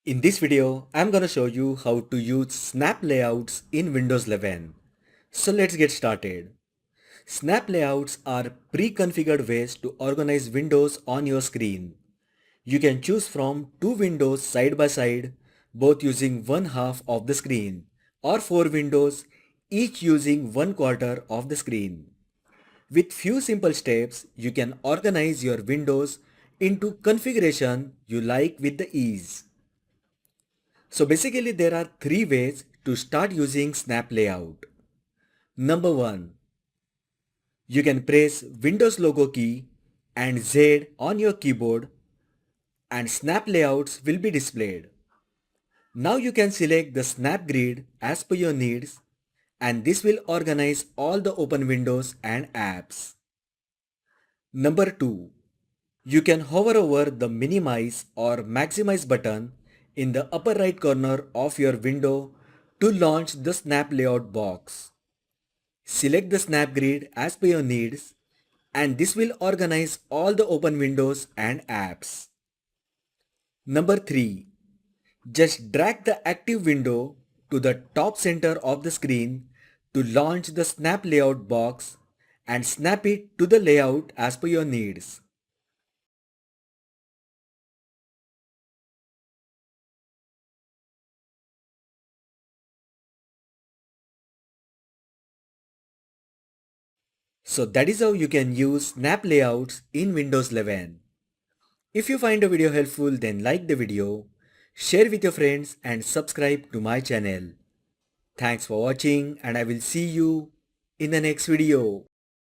In this video, I'm gonna show you how to use snap layouts in Windows 11. So let's get started. Snap layouts are pre-configured ways to organize windows on your screen. You can choose from two windows side by side, both using one half of the screen, or four windows, each using one quarter of the screen. With few simple steps, you can organize your windows into configuration you like with the ease. So basically there are three ways to start using Snap Layout. Number one, you can press Windows logo key and Z on your keyboard and Snap Layouts will be displayed. Now you can select the Snap Grid as per your needs and this will organize all the open windows and apps. Number two, you can hover over the minimize or maximize button in the upper right corner of your window to launch the Snap Layout box. Select the Snap Grid as per your needs and this will organize all the open windows and apps. Number 3. Just drag the active window to the top center of the screen to launch the Snap Layout box and snap it to the layout as per your needs. So that is how you can use snap layouts in Windows 11. If you find the video helpful, then like the video, share with your friends and subscribe to my channel. Thanks for watching and I will see you in the next video.